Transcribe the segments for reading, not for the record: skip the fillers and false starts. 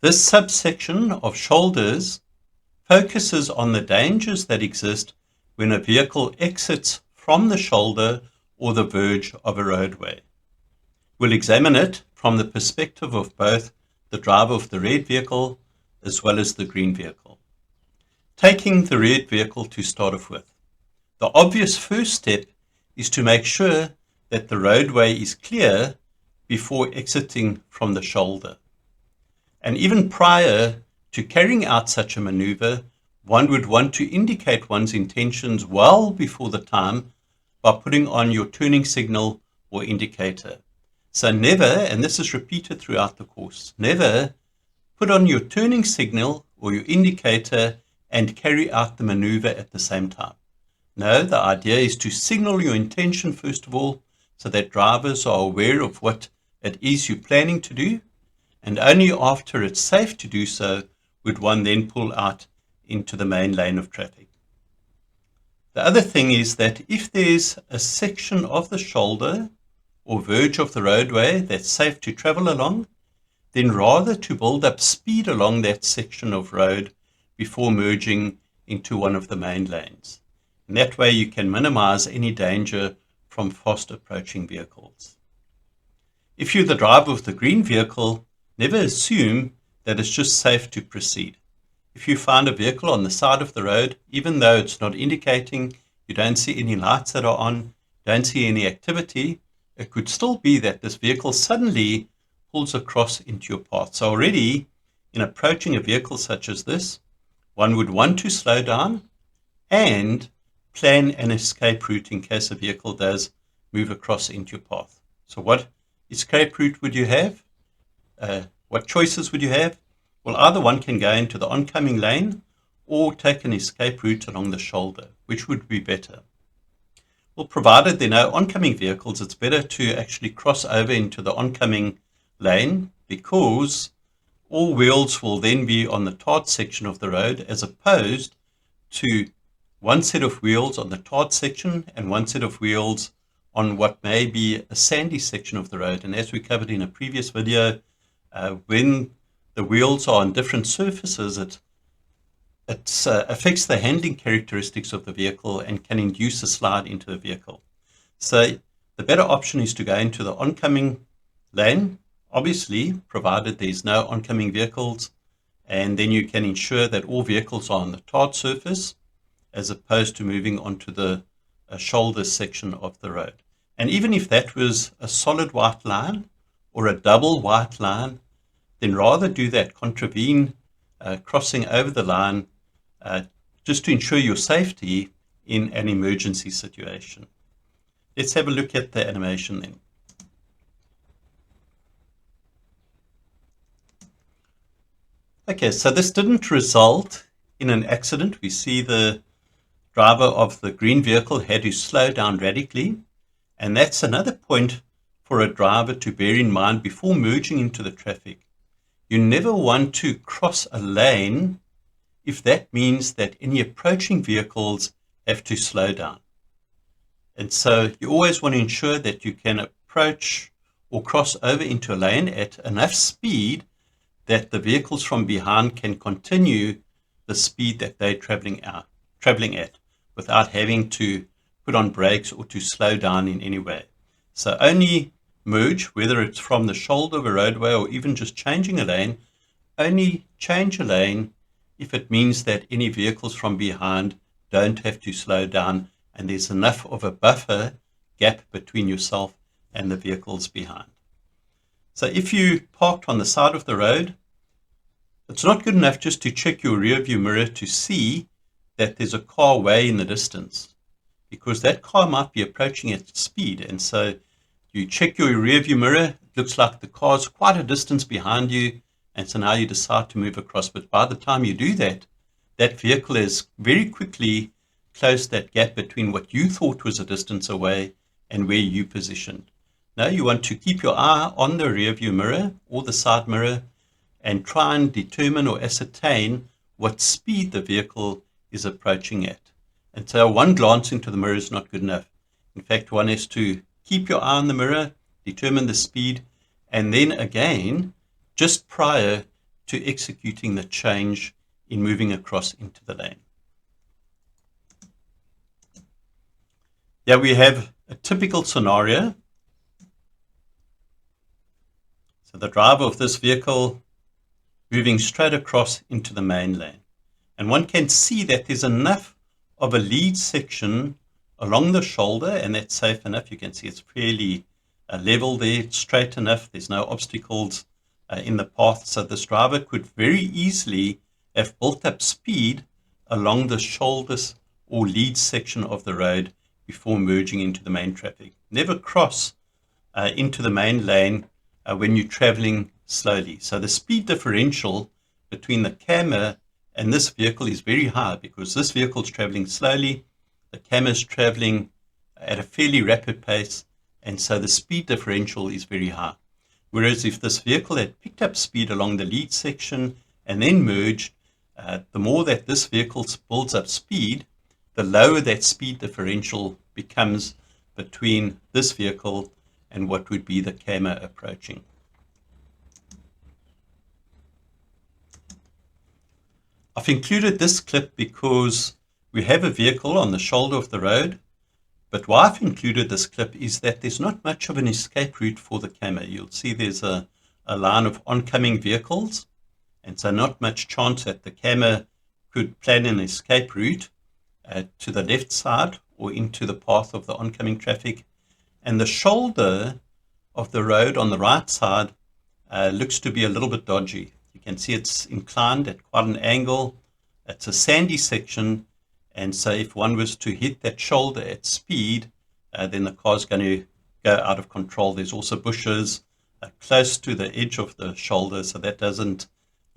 This subsection of shoulders focuses on the dangers that exist when a vehicle exits from the shoulder or the verge of a roadway. We'll examine it from the perspective of both the driver of the red vehicle as well as the green vehicle. Taking the red vehicle to start off with, the obvious first step is to make sure that the roadway is clear before exiting from the shoulder. And even prior to carrying out such a maneuver, one would want to indicate one's intentions well before the time by putting on your turning signal or indicator. So never, and this is repeated throughout the course, never put on your turning signal or your indicator and carry out the maneuver at the same time. No, the idea is to signal your intention first of all so that drivers are aware of what it is you're planning to do, and only after it's safe to do so would one then pull out into the main lane of traffic. The other thing is that if there's a section of the shoulder or verge of the roadway that's safe to travel along, then rather to build up speed along that section of road before merging into one of the main lanes. And that way you can minimize any danger from fast approaching vehicles. If you're the driver of the green vehicle, never assume that it's just safe to proceed. If you find a vehicle on the side of the road, even though it's not indicating, you don't see any lights that are on, don't see any activity, it could still be that this vehicle suddenly pulls across into your path. So already, in approaching a vehicle such as this, one would want to slow down and plan an escape route in case a vehicle does move across into your path. So what escape route would you have? What choices would you have? Well, either one can go into the oncoming lane or take an escape route along the shoulder. Which would be better? Well, provided there are no oncoming vehicles, it's better to actually cross over into the oncoming lane because all wheels will then be on the tarred section of the road as opposed to one set of wheels on the tarred section and one set of wheels on what may be a sandy section of the road. And as we covered in a previous video, when the wheels are on different surfaces, it affects the handling characteristics of the vehicle and can induce a slide into the vehicle. So the better option is to go into the oncoming lane, obviously, provided there's no oncoming vehicles, and then you can ensure that all vehicles are on the tarred surface as opposed to moving onto the shoulder section of the road. And even if that was a solid white line or a double white line, then rather do that, contravene crossing over the line just to ensure your safety in an emergency situation. Let's have a look at the animation then. Okay, so this didn't result in an accident. We see the driver of the green vehicle had to slow down radically, and that's another point for a driver to bear in mind before merging into the traffic. You never want to cross a lane if that means that any approaching vehicles have to slow down. And so you always want to ensure that you can approach or cross over into a lane at enough speed that the vehicles from behind can continue the speed that they're traveling at without having to put on brakes or to slow down in any way. So only merge, whether it's from the shoulder of a roadway or even just changing a lane, only change a lane if it means that any vehicles from behind don't have to slow down and there's enough of a buffer gap between yourself and the vehicles behind. So if you parked on the side of the road, it's not good enough just to check your rear view mirror to see that there's a car way in the distance, because that car might be approaching at speed. And so you check your rear view mirror, it looks like the car's quite a distance behind you, and so now you decide to move across. But by the time you do that, that vehicle has very quickly closed that gap between what you thought was a distance away and where you positioned. Now you want to keep your eye on the rear view mirror or the side mirror and try and determine or ascertain what speed the vehicle is approaching at. And so one glance into the mirror is not good enough. In fact, one has to keep your eye on the mirror, determine the speed, and then again, just prior, to executing the change in moving across into the lane. Here we have a typical scenario. So the driver of this vehicle moving straight across into the main lane. And one can see that there's enough of a lead section along the shoulder, and that's safe enough. You can see it's fairly level there, it's straight enough. There's no obstacles in the path. So this driver could very easily have built up speed along the shoulders or lead section of the road before merging into the main traffic. Never cross into the main lane when you're traveling slowly. So the speed differential between the camera and this vehicle is very high, because this vehicle is traveling slowly, the camera is traveling at a fairly rapid pace, and so the speed differential is very high. Whereas if this vehicle had picked up speed along the lead section and then merged, the more that this vehicle builds up speed, the lower that speed differential becomes between this vehicle and what would be the camera approaching. I've included this clip because we have a vehicle on the shoulder of the road, but why I've included this clip is that there's not much of an escape route for the camera. You'll see there's a line of oncoming vehicles, and so not much chance that the camera could plan an escape route to the left side or into the path of the oncoming traffic. And the shoulder of the road on the right side looks to be a little bit dodgy. You can see it's inclined at quite an angle. It's a sandy section, and so if one was to hit that shoulder at speed, then the car's going to go out of control. There's also bushes close to the edge of the shoulder, so that doesn't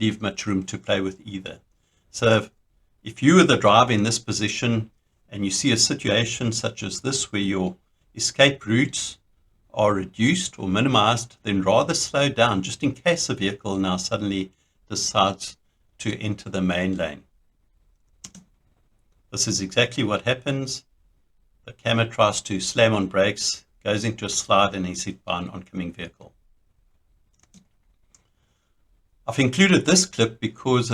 leave much room to play with either. So if you are the driver in this position and you see a situation such as this where your escape routes are reduced or minimized, then rather slow down just in case the vehicle now suddenly decides to enter the main lane. This is exactly what happens. The camera tries to slam on brakes, goes into a slide, and is hit by an oncoming vehicle. I've included this clip because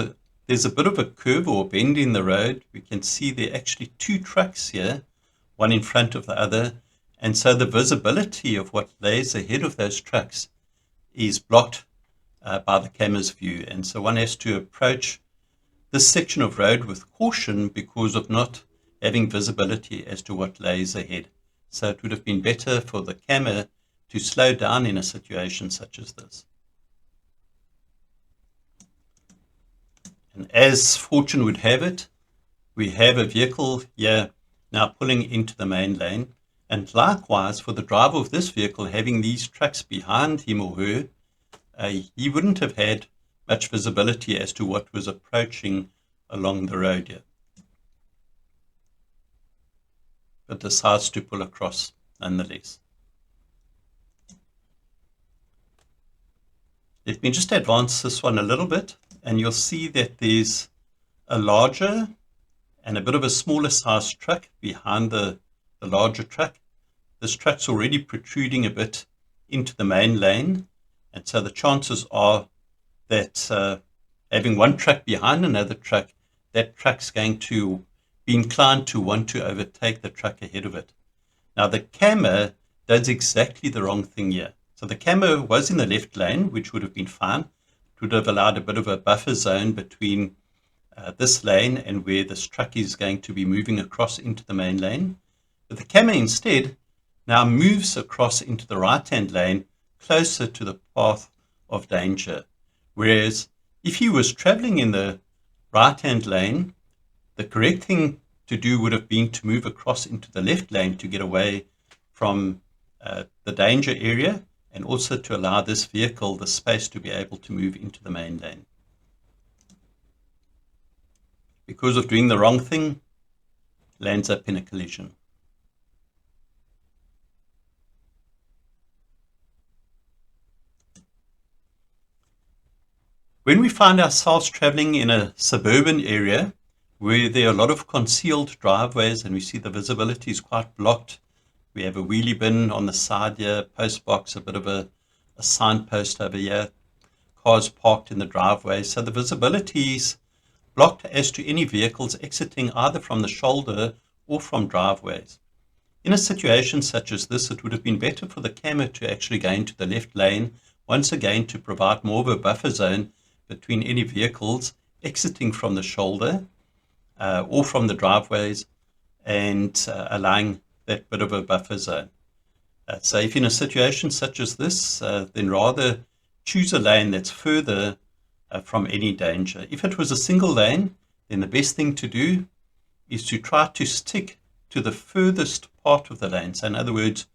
there's a bit of a curve or bend in the road. We can see there are actually two trucks here, one in front of the other, and so the visibility of what lays ahead of those trucks is blocked by the camera's view, and so one has to approach this section of road with caution because of not having visibility as to what lays ahead. So it would have been better for the camera to slow down in a situation such as this. And as fortune would have it, we have a vehicle here now pulling into the main lane. And likewise, for the driver of this vehicle having these trucks behind him or her, he wouldn't have had much visibility as to what was approaching along the road here, but decides to pull across nonetheless. Let me just advance this one a little bit, and you'll see that there's a larger and a bit of a smaller size truck behind the larger truck. This truck's already protruding a bit into the main lane, and so the chances are that having one truck behind another truck, that truck's going to be inclined to want to overtake the truck ahead of it. Now the camera does exactly the wrong thing here. So the camera was in the left lane, which would have been fine. It would have allowed a bit of a buffer zone between this lane and where this truck is going to be moving across into the main lane. But the camera instead now moves across into the right-hand lane closer to the path of danger. Whereas if he was traveling in the right-hand lane, the correct thing to do would have been to move across into the left lane to get away from the danger area, and also to allow this vehicle the space to be able to move into the main lane. Because of doing the wrong thing, lands up in a collision. When we find ourselves traveling in a suburban area where there are a lot of concealed driveways and we see the visibility is quite blocked, we have a wheelie bin on the side here, post box, a bit of a signpost over here, cars parked in the driveway, so the visibility is blocked as to any vehicles exiting either from the shoulder or from driveways. In a situation such as this, it would have been better for the camera to actually go into the left lane, once again to provide more of a buffer zone between any vehicles exiting from the shoulder or from the driveways, and allowing that bit of a buffer zone. So if in a situation such as this, then rather choose a lane that's further from any danger. If it was a single lane, then the best thing to do is to try to stick to the furthest part of the lane. So in other words,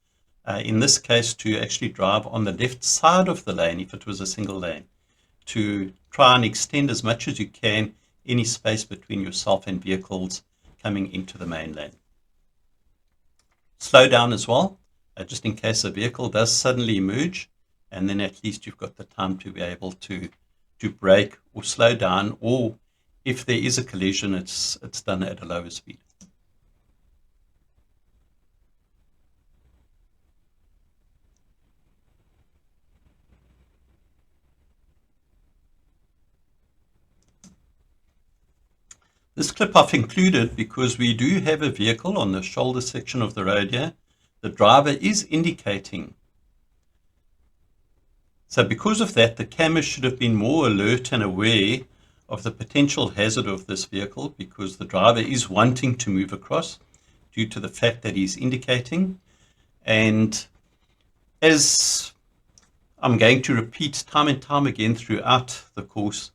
in this case, to actually drive on the left side of the lane if it was a single lane, to try and extend as much as you can any space between yourself and vehicles coming into the main lane. Slow down as well, just in case a vehicle does suddenly emerge, and then at least you've got the time to be able to brake or slow down, or if there is a collision, it's done at a lower speed. This clip I've included because we do have a vehicle on the shoulder section of the road here. The driver is indicating. So because of that, the camera should have been more alert and aware of the potential hazard of this vehicle, because the driver is wanting to move across due to the fact that he's indicating. And as I'm going to repeat time and time again throughout the course,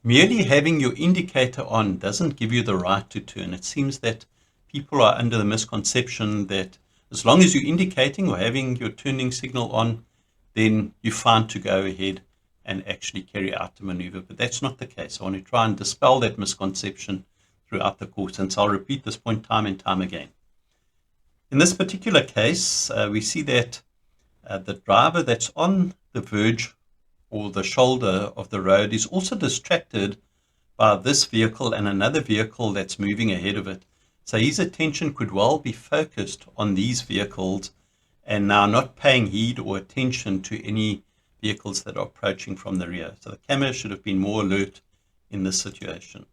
merely having your indicator on doesn't give you the right to turn. It seems that people are under the misconception that as long as you're indicating or having your turning signal on, then you're fine to go ahead and actually carry out the maneuver. But that's not the case. I want to try and dispel that misconception throughout the course, and so I'll repeat this point time and time again. In this particular case, we see that the driver that's on the verge or the shoulder of the road is also distracted by this vehicle and another vehicle that's moving ahead of it. So his attention could well be focused on these vehicles and now not paying heed or attention to any vehicles that are approaching from the rear. So the camera should have been more alert in this situation.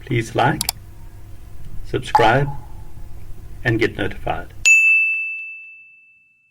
Please like, subscribe, and get notified.